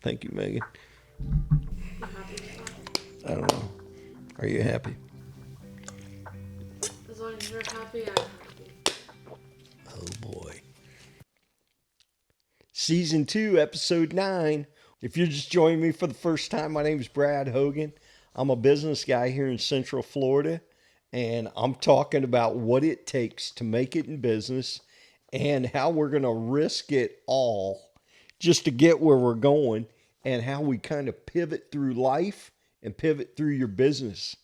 Thank you, Megan. You happy with that? I don't know. Are you happy? As long as you're happy, I'm happy. Oh boy. Season 2, episode 9. If you're just joining me for the first time, my name is Brad Hogan. I'm a business guy here in Central Florida, and I'm talking about what it takes to make it in business and how we're going to risk it all just to get where we're going, and how we kind of pivot through life and pivot through your business.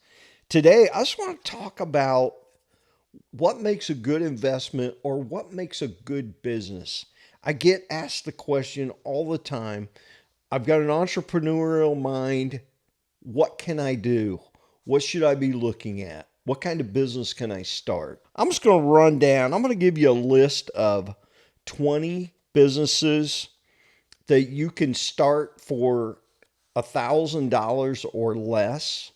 Today, I just want to talk about what makes a good investment or what makes a good business. I get asked the question all the time. I've got an entrepreneurial mind. What can I do? What should I be looking at? What kind of business can I start? I'm just going to run down. I'm going to give you a list of 20 businesses that you can start for $1,000 or less.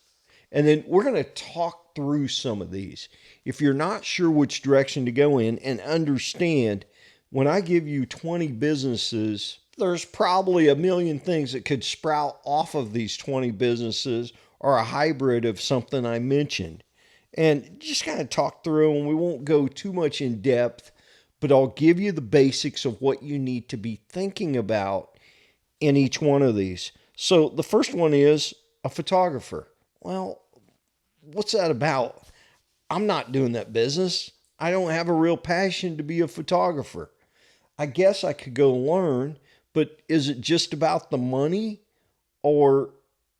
And then we're going to talk through some of these. If you're not sure which direction to go in, and understand, when I give you 20 businesses, there's probably a million things that could sprout off of these 20 businesses, or a hybrid of something I mentioned. And just kind of talk through, and we won't go too much in depth, but I'll give you the basics of what you need to be thinking about in each one of these. So the first one is a photographer. Well, what's that about? I'm not doing that business. I don't have a real passion to be a photographer. I guess I could go learn, but is it just about the money, or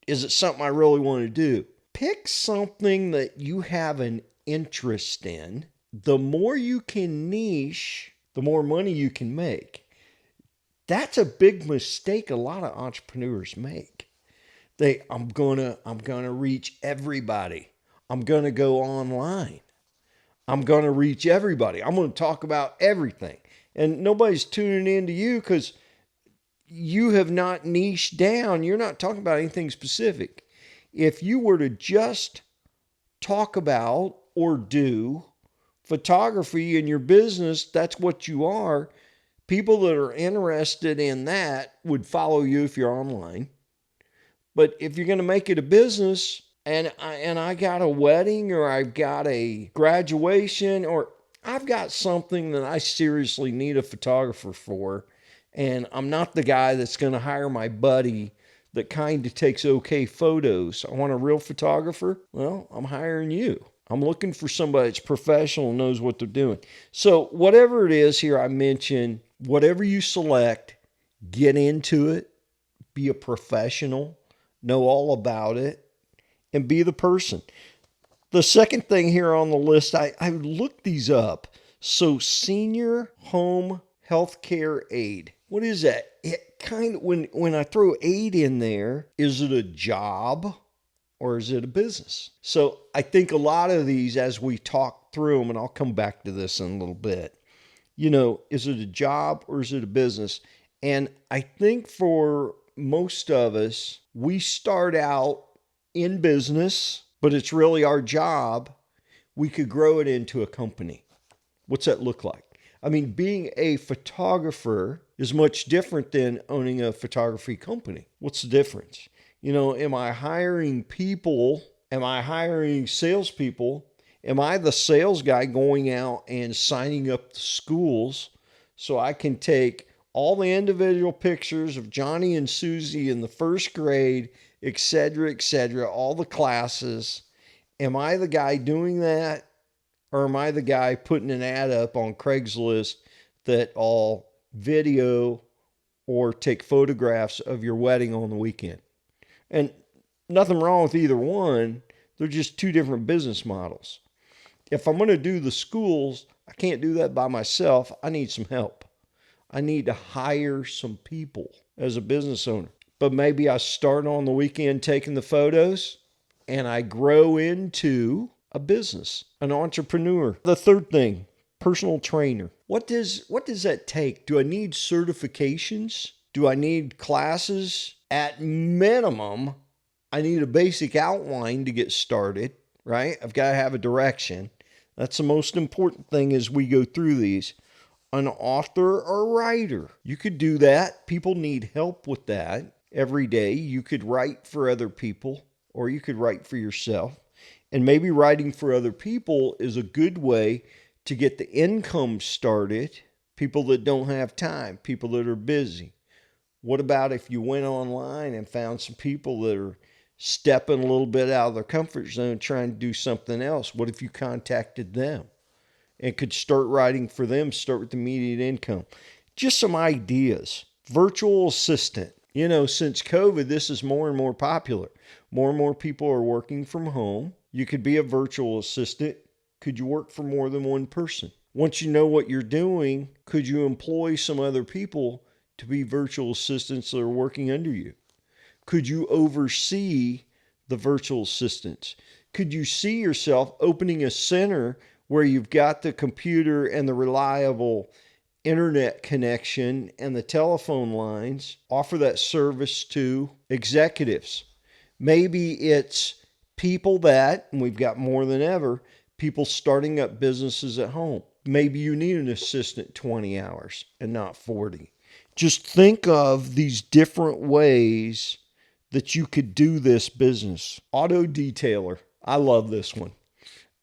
is it something I really want to do? Pick something that you have an interest in. The more you can niche, the more money you can make. That's a big mistake a lot of entrepreneurs make. I'm gonna reach everybody. I'm gonna go online. I'm gonna reach everybody. I'm gonna talk about everything. And nobody's tuning in to you because you have not niched down. You're not talking about anything specific. If you were to just talk about or do photography in your business, that's what you are. People that are interested in that would follow you if you're online. But if you're going to make it a business, and I got a wedding, or I've got a graduation, or I've got something that I seriously need a photographer for, and I'm not the guy that's going to hire my buddy that kind of takes okay photos. I want a real photographer. Well, I'm hiring you. I'm looking for somebody that's professional and knows what they're doing. So whatever it is here I mentioned, whatever you select, get into it, be a professional, know all about it, and be the person. The second thing here on the list, I looked these up. So senior home healthcare aid. What is that? It kind of, when I throw aid in there, is it a job or is it a business? So I think a lot of these, as we talk through them, and I'll come back to this in a little bit, is it a job or is it a business? And I think for most of us, we start out in business, but it's really our job. We could grow it into a company. What's that look like? I mean, being a photographer is much different than owning a photography company. What's the difference? Am I hiring people? Am I hiring salespeople? Am I the sales guy going out and signing up the schools so I can take all the individual pictures of Johnny and Susie in the first grade, et cetera, all the classes? Am I the guy doing that? Or am I the guy putting an ad up on Craigslist that I'll video or take photographs of your wedding on the weekend? And nothing wrong with either one. They're just two different business models. If I'm going to do the schools, I can't do that by myself. I need some help. I need to hire some people as a business owner. But maybe I start on the weekend taking the photos, and I grow into a business, an entrepreneur. The third thing, personal trainer. What does that take? Do I need certifications? Do I need classes? At minimum, I need a basic outline to get started, right? I've got to have a direction. That's the most important thing as we go through these. An author or writer. You could do that. People need help with that. every day. You could write for other people or you could write for yourself. And maybe writing for other people is a good way to get the income started. People that don't have time, people that are busy. What about if you went online and found some people that are stepping a little bit out of their comfort zone trying to do something else? What if you contacted them and could start writing for them, start with immediate income? Just some ideas. Virtual assistant. Since COVID, this is more and more popular. More and more people are working from home. You could be a virtual assistant. Could you work for more than one person? Once you know what you're doing, could you employ some other people to be virtual assistants that are working under you? Could you oversee the virtual assistants? Could you see yourself opening a center where you've got the computer and the reliable internet connection and the telephone lines, offer that service to executives? Maybe it's people that, and we've got more than ever, people starting up businesses at home. Maybe you need an assistant 20 hours and not 40. Just think of these different ways that you could do this business. Auto detailer. I love this one.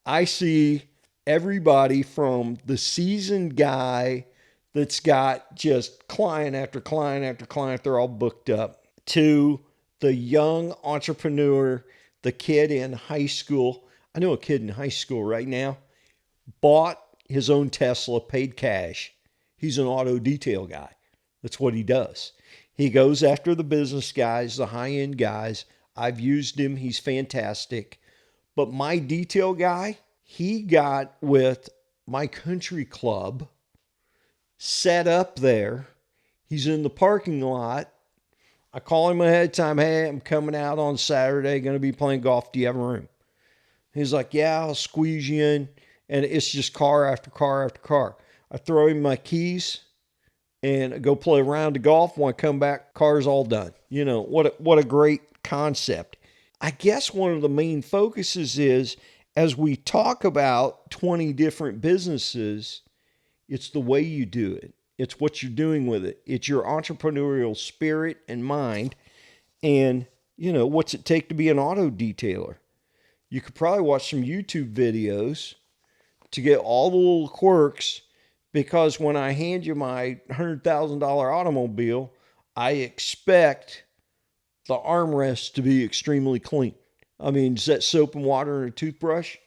I see everybody from the seasoned guy that's got just client after client after client, they're all booked up, to the young entrepreneur, the kid in high school. I know a kid in high school right now, bought his own Tesla, paid cash. He's an auto detail guy. That's what he does. He goes after the business guys, the high-end guys. I've used him. He's fantastic. But my detail guy, he got with my country club, set up there. He's in the parking lot. I call him ahead of time. Hey, I'm coming out on Saturday, going to be playing golf. Do you have a room? He's like, yeah, I'll squeeze you in. And it's just car after car after car. I throw him my keys and I go play a round of golf. When I come back, car's all done. What a great concept. I guess one of the main focuses is, as we talk about 20 different businesses, it's the way you do it. It's what you're doing with it. It's your entrepreneurial spirit and mind. And, what's it take to be an auto detailer? You could probably watch some YouTube videos to get all the little quirks, because when I hand you my $100,000 automobile, I expect the armrest to be extremely clean. I mean, is that soap and water and a toothbrush?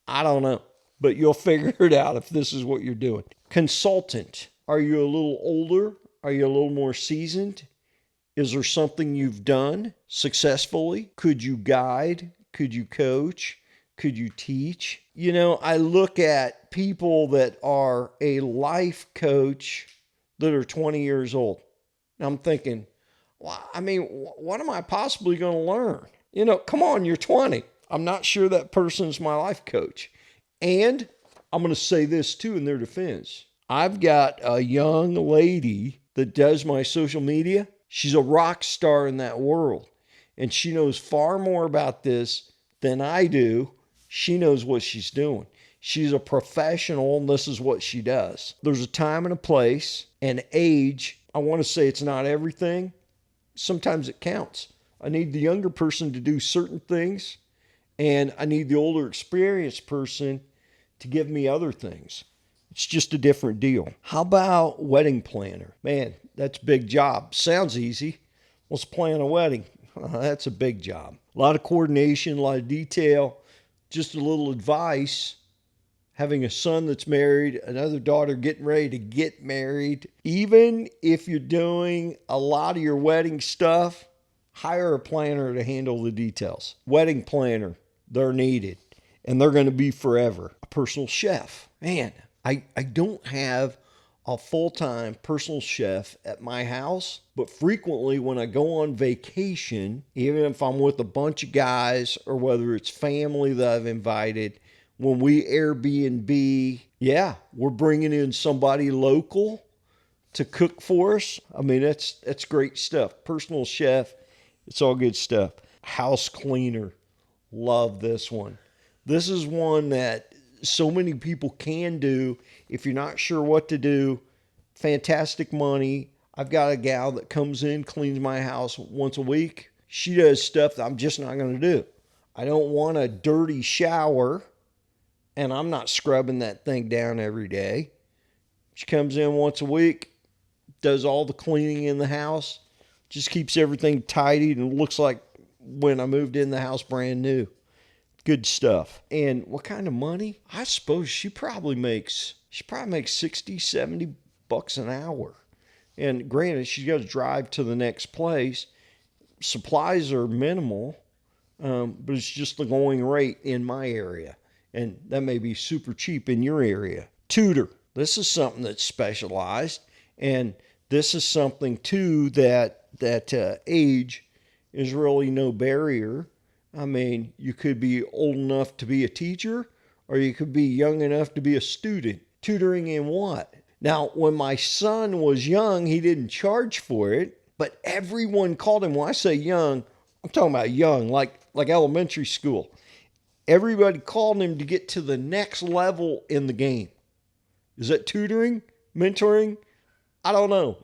I don't know, but you'll figure it out if this is what you're doing. Consultant. Are you a little older? Are you a little more seasoned? Is there something you've done successfully? Could you guide? Could you coach? Could you teach? I look at people that are a life coach that are 20 years old. And I'm thinking, well, what am I possibly going to learn? Come on, you're 20. I'm not sure that person's my life coach. And I'm going to say this too in their defense. I've got a young lady that does my social media. She's a rock star in that world. And she knows far more about this than I do. She knows what she's doing. She's a professional, and this is what she does. There's a time and a place and age. I want to say it's not everything. Sometimes it counts. I need the younger person to do certain things, and I need the older, experienced person to give me other things. It's just a different deal. How about wedding planner? Man, that's a big job. Sounds easy. Let's plan a wedding. That's a big job. A lot of coordination, a lot of detail. Just a little advice. Having a son that's married, another daughter getting ready to get married. Even if you're doing a lot of your wedding stuff, hire a planner to handle the details. Wedding planner, they're needed, and they're going to be forever. A personal chef. Man, I don't have a full-time personal chef at my house, but frequently when I go on vacation, even if I'm with a bunch of guys or whether it's family that I've invited, when we Airbnb, we're bringing in somebody local to cook for us. I mean, that's great stuff. Personal chef, it's all good stuff. House cleaner, love this one. This is one that so many people can do. If you're not sure what to do, fantastic money. I've got a gal that comes in, cleans my house once a week. She does stuff that I'm just not going to do. I don't want a dirty shower, and I'm not scrubbing that thing down every day. She comes in once a week, does all the cleaning in the house, just keeps everything tidied and looks like when I moved in the house brand new. Good stuff. And what kind of money? I suppose she probably makes 60, 70 bucks an hour. And granted, she's got to drive to the next place. Supplies are minimal, but it's just the going rate in my area. And that may be super cheap in your area. Tutor. This is something that's specialized. And this is something, too, that age is really no barrier. I mean, you could be old enough to be a teacher, or you could be young enough to be a student. Tutoring in what? Now, when my son was young, he didn't charge for it, but everyone called him. When I say young, I'm talking about young, like elementary school. Everybody called him to get to the next level in the game. Is that tutoring? Mentoring? I don't know.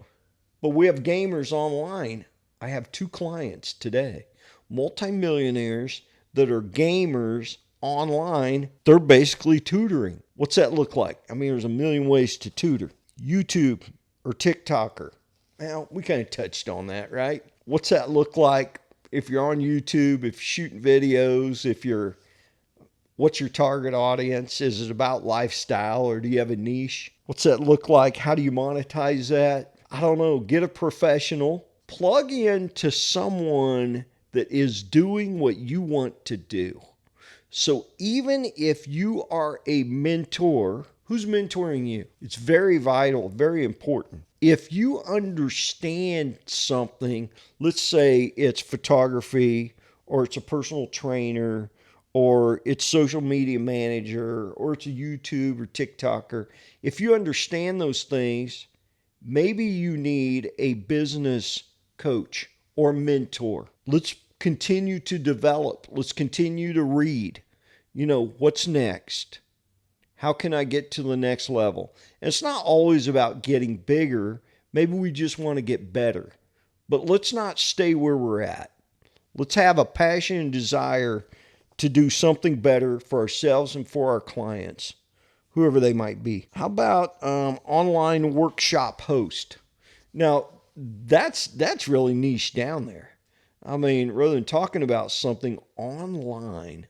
But we have gamers online. I have 2 clients today. Multimillionaires that are gamers online. They're basically tutoring. What's that look like? I mean, there's a million ways to tutor. YouTube or TikToker. Well, we kind of touched on that, right? What's that look like if you're on YouTube, if you're shooting videos, what's your target audience? Is it about lifestyle, or do you have a niche? What's that look like? How do you monetize that? I don't know. Get a professional. Plug into someone that is doing what you want to do. So even if you are a mentor, who's mentoring you? It's very vital, very important. If you understand something, let's say it's photography, or it's a personal trainer, or it's social media manager, or it's a YouTube or TikToker. If you understand those things, maybe you need a business coach or mentor. Let's continue to develop. Let's continue to read. What's next? How can I get to the next level? And it's not always about getting bigger. Maybe we just want to get better. But let's not stay where we're at. Let's have a passion and desire to do something better for ourselves and for our clients, whoever they might be. How about online workshop host? Now, that's really niche down there. I mean, rather than talking about something, online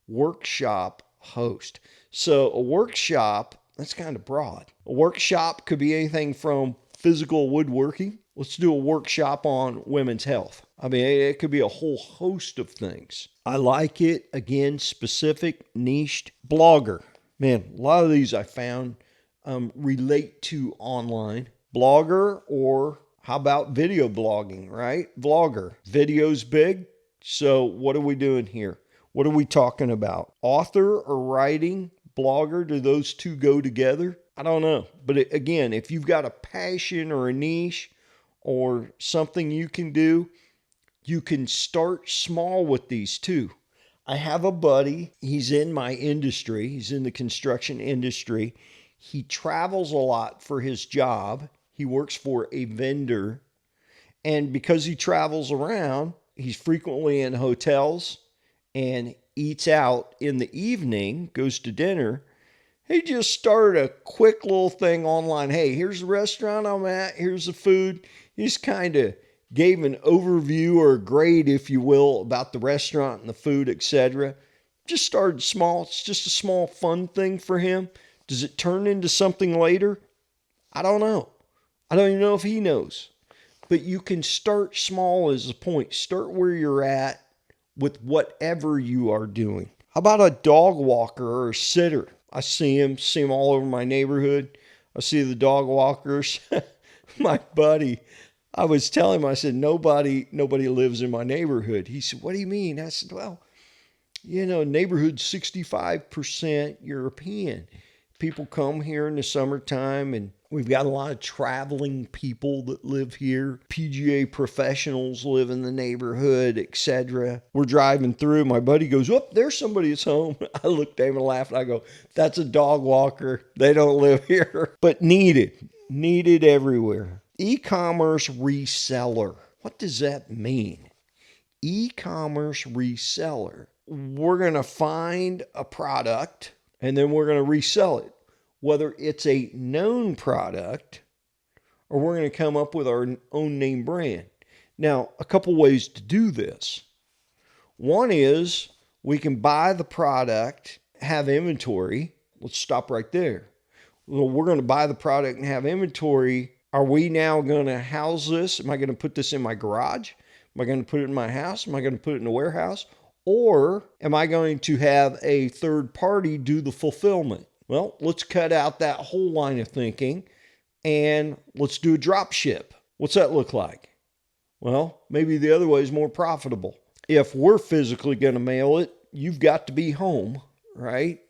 workshop host. So a workshop, that's kind of broad. A workshop could be anything from physical woodworking. Let's do a workshop on women's health. I mean, it could be a whole host of things. I like it. Again, specific, niched. Blogger. Man, a lot of these I found relate to online. Blogger, or how about video blogging, right? Vlogger. Video's big. So what are we doing here? What are we talking about? Author or writing, blogger, do those two go together? I don't know. But again, if you've got a passion or a niche or something you can do, you can start small with these too. I have a buddy. He's in my industry. He's in the construction industry. He travels a lot for his job. He works for a vendor. And because he travels around, he's frequently in hotels and eats out in the evening, goes to dinner. He just started a quick little thing online. Hey, here's the restaurant I'm at. Here's the food. He just kind of gave an overview or a grade, if you will, about the restaurant and the food, etc. Just started small. It's just a small fun thing for him. Does it turn into something later? I don't know. I don't even know if he knows. But you can start small as a point. Start where you're at with whatever you are doing. How about a dog walker or a sitter? I see him all over my neighborhood. I see the dog walkers. My buddy, I was telling him, I said, nobody lives in my neighborhood. He said, what do you mean? I said, well, neighborhood's 65% European. People come here in the summertime, and we've got a lot of traveling people that live here. PGA professionals live in the neighborhood, etc. We're driving through. My buddy goes, oh, there's somebody that's home. I looked at him and laughed. I go, that's a dog walker. They don't live here. But needed everywhere. E-commerce reseller. What does that mean? E-commerce reseller. We're going to find a product and then we're going to resell it. Whether it's a known product or we're going to come up with our own name brand. Now, a couple ways to do this. One is we can buy the product, have inventory. Let's stop right there. Well, we're going to buy the product and have inventory. Are we now going to house this? Am I going to put this in my garage? Am I going to put it in my house? Am I going to put it in a warehouse? Or am I going to have a third party do the fulfillment? Well, let's cut out that whole line of thinking and let's do a drop ship. What's that look like? Well, maybe the other way is more profitable. If we're physically going to mail it, you've got to be home, right?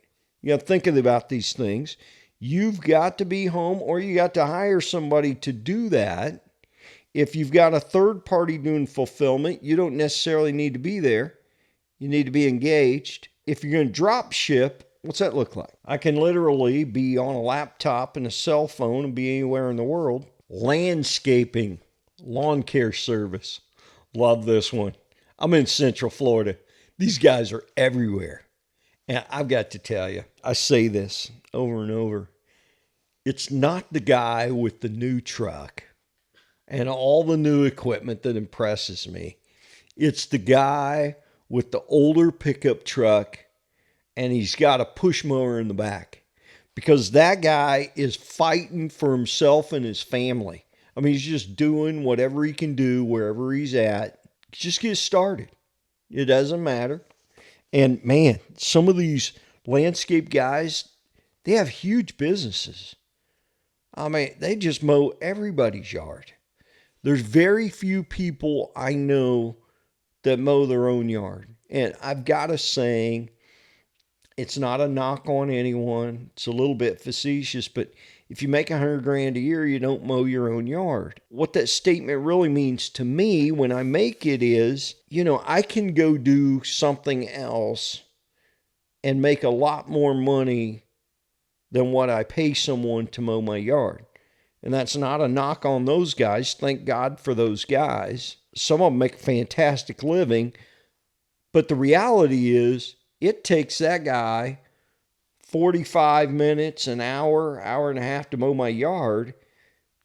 You got to think about these things. You've got to be home or you got to hire somebody to do that. If you've got a third party doing fulfillment, you don't necessarily need to be there. You need to be engaged. If you're going to drop ship, what's that look like? I can literally be on a laptop and a cell phone and be anywhere in the world. Landscaping, lawn care service. Love this one. I'm in Central Florida. These guys are everywhere. And I've got to tell you, I say this over and over. It's not the guy with the new truck and all the new equipment that impresses me. It's the guy with the older pickup truck and he's got a push mower in the back, because that guy is fighting for himself and his family. I mean, he's just doing whatever he can do wherever he's at. Just get started. It doesn't matter. And man, some of these landscape guys, they have huge businesses. I mean, they just mow everybody's yard. There's very few people I know that mow their own yard. And I've got a saying, it's not a knock on anyone. It's a little bit facetious, but if you make $100,000 a year, you don't mow your own yard. What that statement really means to me when I make it is, I can go do something else and make a lot more money than what I pay someone to mow my yard. And that's not a knock on those guys. Thank God for those guys. Some of them make a fantastic living. But the reality is, it takes that guy 45 minutes, an hour, hour and a half to mow my yard.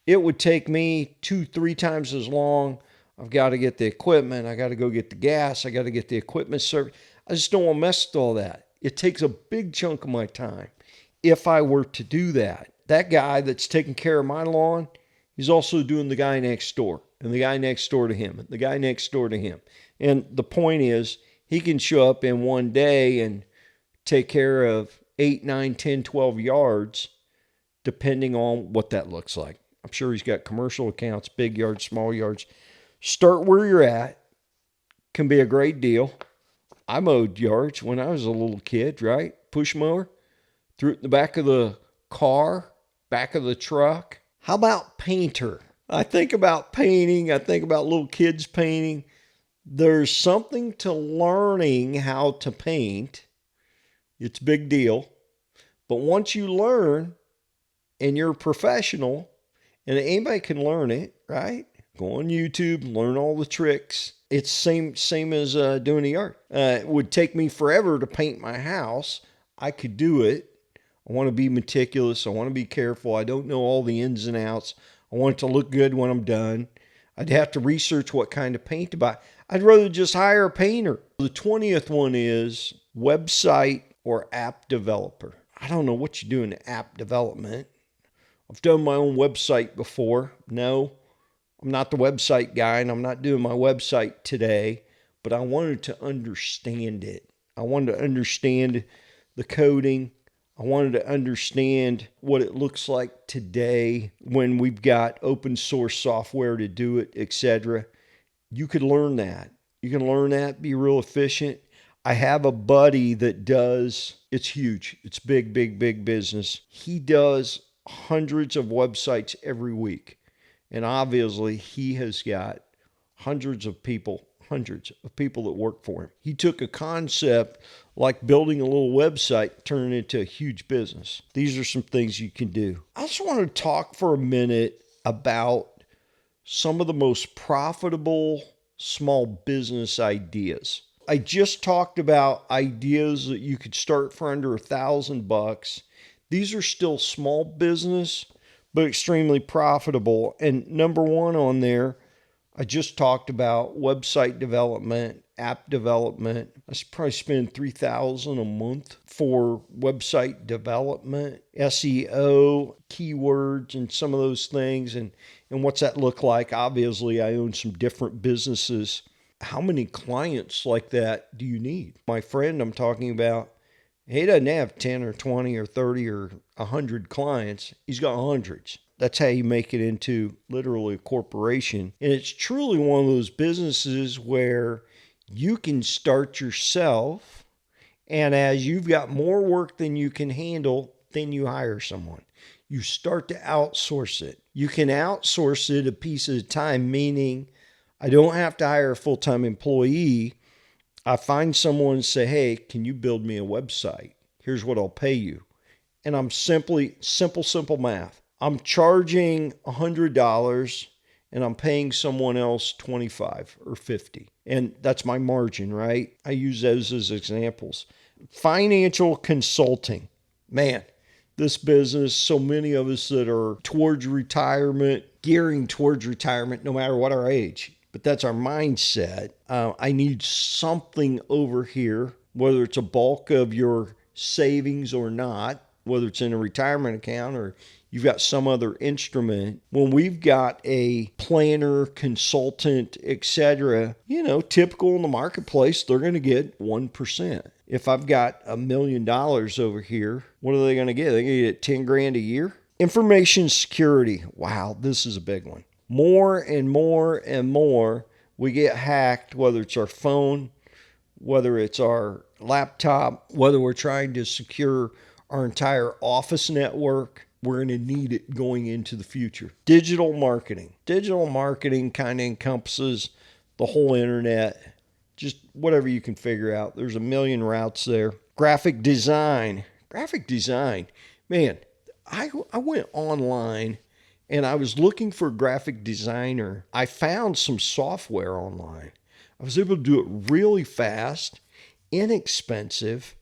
It would take me 2-3 times as long. I've got to get the equipment. I got to go get the gas. I got to get the equipment serviced. I just don't want to mess with all that. It takes a big chunk of my time if I were to do that. That guy that's taking care of my lawn, he's also doing the guy next door and the guy next door to him and the guy next door to him. And the point is, he can show up in one day and take care of 8, 9, 10, 12 yards, depending on what that looks like. I'm sure he's got commercial accounts, big yards, small yards. Start where you're at. Can be a great deal. I mowed yards when I was a little kid, right? Push mower. Threw it in the back of the car, back of the truck. How about painter? I think about painting. I think about little kids painting. There's something to learning how to paint. It's a big deal. But once you learn and you're a professional, and anybody can learn it, right? Go on YouTube, learn all the tricks. It's same as doing the art. It would take me forever to paint my house. I could do it. I want to be meticulous. I want to be careful. I don't know all the ins and outs. I want it to look good when I'm done. I'd have to research what kind of paint to buy. I'd rather just hire a painter. The 20th one is website or app developer. I don't know what you do in app development. I've done my own website before. No, I'm not the website guy, and I'm not doing my website today, but I wanted to understand it. I wanted to understand the coding. I wanted to understand what it looks like today when we've got open source software to do it, etc. You could learn that. You can learn that, be real efficient. I have a buddy that does, it's huge. It's big, big, big business. He does hundreds of websites every week. And obviously he has got hundreds of people that work for him. He took a concept like building a little website, turn it into a huge business. These are some things you can do. I just want to talk for a minute about some of the most profitable small business ideas. I just talked about ideas that you could start for under $1,000. These are still small business, but extremely profitable. And number one on there, I just talked about website development, app development. I probably spend $3,000 a month for website development, SEO, keywords, and some of those things. And what's that look like? Obviously, I own some different businesses. How many clients like that do you need? My friend I'm talking about, he doesn't have 10 or 20 or 30 or 100 clients. He's got hundreds. That's how you make it into literally a corporation. And it's truly one of those businesses where you can start yourself, and as you've got more work than you can handle, then you hire someone. You start to outsource it. You can outsource it a piece at a time, meaning I don't have to hire a full-time employee. I find someone and say, hey, can you build me a website? Here's what I'll pay you. And I'm simple math. I'm charging $100 and I'm paying someone else $25 or $50. And that's my margin, right? I use those as examples. Financial consulting. Man, this business, so many of us that are towards retirement, gearing towards retirement, no matter what our age. But that's our mindset. I need something over here, whether it's a bulk of your savings or not, whether it's in a retirement account or you've got some other instrument. When we've got a planner, consultant, etc., typical in the marketplace, they're going to get 1%. If I've got $1 million over here, what are they going to get? They're going to get 10 grand a year. Information security. Wow, this is a big one. More and more and more, we get hacked, whether it's our phone, whether it's our laptop, whether we're trying to secure our entire office network. We're going to need it going into the future. Digital marketing. Digital marketing kind of encompasses the whole internet, just whatever you can figure out. There's a million routes there. Graphic design. Graphic design. Man, I went online and I was looking for a graphic designer. I found some software online. I was able to do it really fast, inexpensive,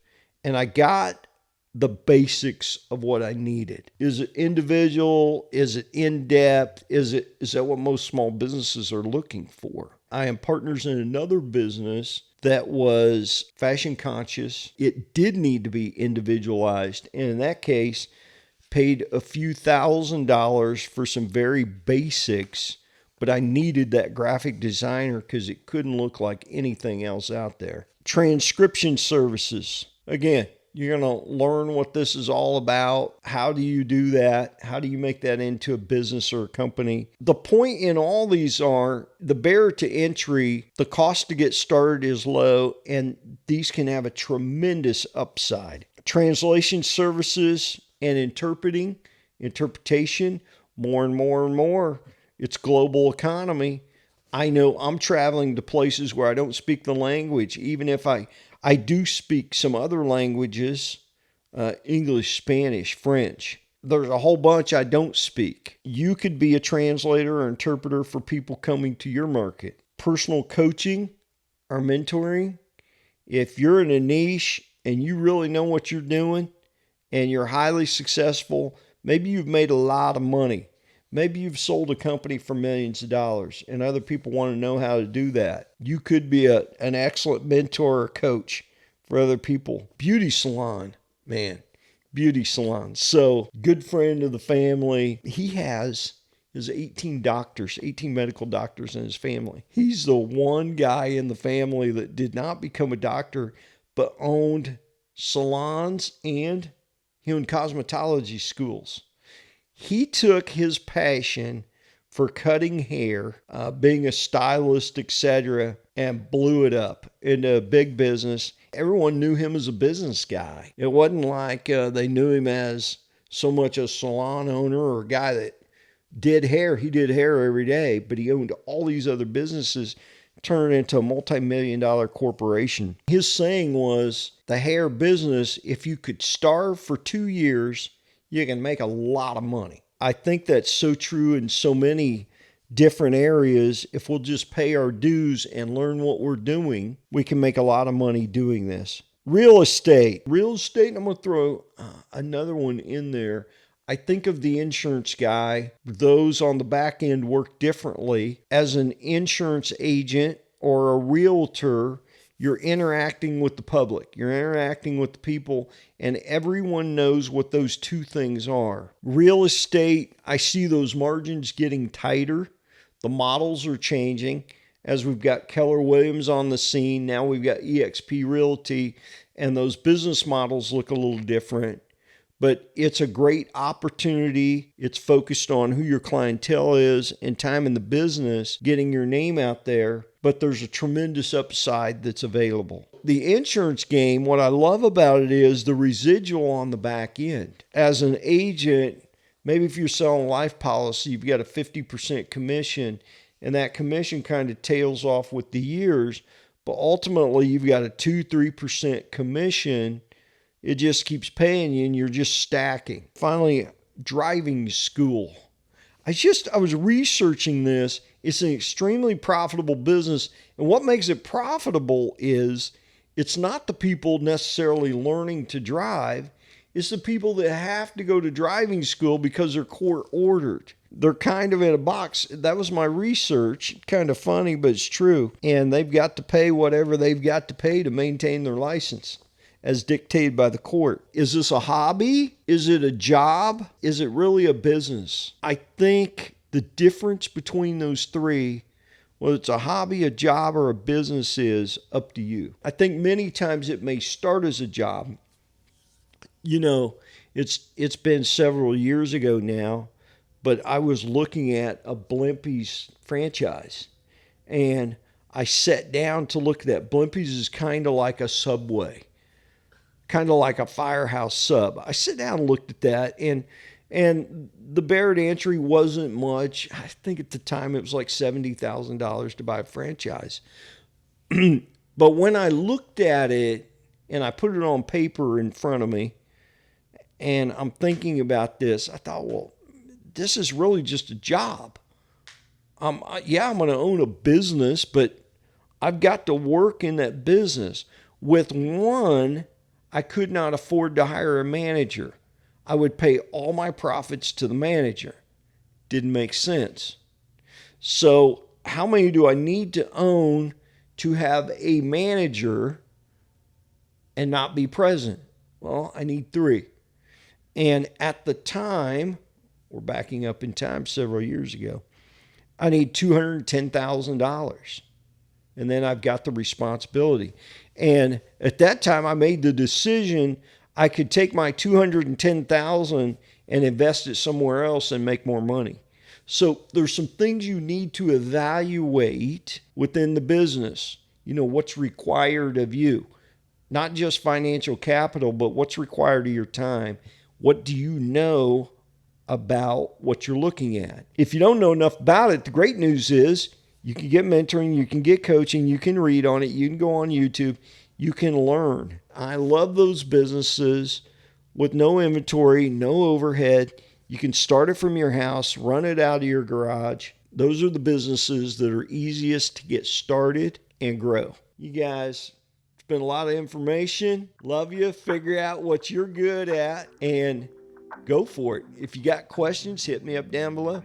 and I got the basics of what I needed. Is it individual? Is it in-depth? Is that what most small businesses are looking for? I am partners in another business that was fashion conscious. It did need to be individualized. And in that case, paid a few $1,000s for some very basics, but I needed that graphic designer because it couldn't look like anything else out there. Transcription services. Again, you're going to learn what this is all about. How do you do that? How do you make that into a business or a company? The point in all these are the barrier to entry, the cost to get started is low, and these can have a tremendous upside. Translation services and interpretation, more and more and more. It's global economy. I know I'm traveling to places where I don't speak the language, even if I do speak some other languages, English, Spanish, French. There's a whole bunch I don't speak. You could be a translator or interpreter for people coming to your market. Personal coaching or mentoring. If you're in a niche and you really know what you're doing and you're highly successful, maybe you've made a lot of money. Maybe you've sold a company for millions of dollars and other people want to know how to do that. You could be an excellent mentor or coach for other people. Beauty salon, man, beauty salon. So good friend of the family. He has his 18 medical doctors in his family. He's the one guy in the family that did not become a doctor, but owned salons and he owned cosmetology schools. He took his passion for cutting hair, being a stylist, etc., and blew it up into a big business. Everyone knew him as a business guy. It wasn't like they knew him as so much a salon owner or a guy that did hair. He did hair every day, but he owned all these other businesses, turned into a multi-million-dollar corporation. His saying was, the hair business, if you could starve for 2 years, you can make a lot of money. I think that's so true in so many different areas, if we'll just pay our dues and learn what we're doing, we can make a lot of money doing this. Real estate. Real estate, I'm going to throw another one in there. I think of the insurance guy. Those on the back end work differently. As an insurance agent or a realtor, you're interacting with the public. You're interacting with the people, and everyone knows what those two things are. Real estate, I see those margins getting tighter. The models are changing. As we've got Keller Williams on the scene, now we've got eXp Realty, and those business models look a little different. But it's a great opportunity. It's focused on who your clientele is and time in the business, getting your name out there. But there's a tremendous upside that's available. The insurance game, what I love about it is the residual on the back end. As an agent, maybe if you're selling a life policy, you've got a 50% commission, and that commission kind of tails off with the years. But ultimately, you've got a 2-3% commission. It just keeps paying you, and you're just stacking. Finally, driving school. I was researching this. It's an extremely profitable business. And what makes it profitable is it's not the people necessarily learning to drive. It's the people that have to go to driving school because they're court ordered. They're kind of in a box. That was my research. Kind of funny, but it's true. And they've got to pay whatever they've got to pay to maintain their license, as dictated by the court. Is this a hobby? Is it a job? Is it really a business? I think the difference between those three, whether it's a hobby, a job, or a business, is up to you. I think many times it may start as a job. You know, it's been several years ago now, but I was looking at a Blimpies franchise, and I sat down to look at that. Blimpies is kind of like a Subway, kind of like a Firehouse sub. I sat down and looked at that, and the barrier to entry wasn't much. I think at the time it was like $70,000 to buy a franchise. But when I looked at it and I put it on paper in front of me, and I'm thinking about this, I thought, well, this is really just a job. I'm going to own a business, but I've got to work in that business. With one, I could not afford to hire a manager. I would pay all my profits to the manager. Didn't make sense. So how many do I need to own to have a manager and not be present? Well, I need 3. And at the time, we're backing up in time several years ago, I need $210,000. And then I've got the responsibility. And at that time, I made the decision I could take my $210,000 and invest it somewhere else and make more money. So there's some things you need to evaluate within the business. You know, what's required of you, not just financial capital, but what's required of your time. What do you know about what you're looking at? If you don't know enough about it, the great news is you can get mentoring, you can get coaching, you can read on it, you can go on YouTube, you can learn. I love those businesses with no inventory, no overhead. You can start it from your house, run it out of your garage. Those are the businesses that are easiest to get started and grow. You guys, it's been a lot of information. Love you. Figure out what you're good at and go for it. If you got questions, hit me up down below.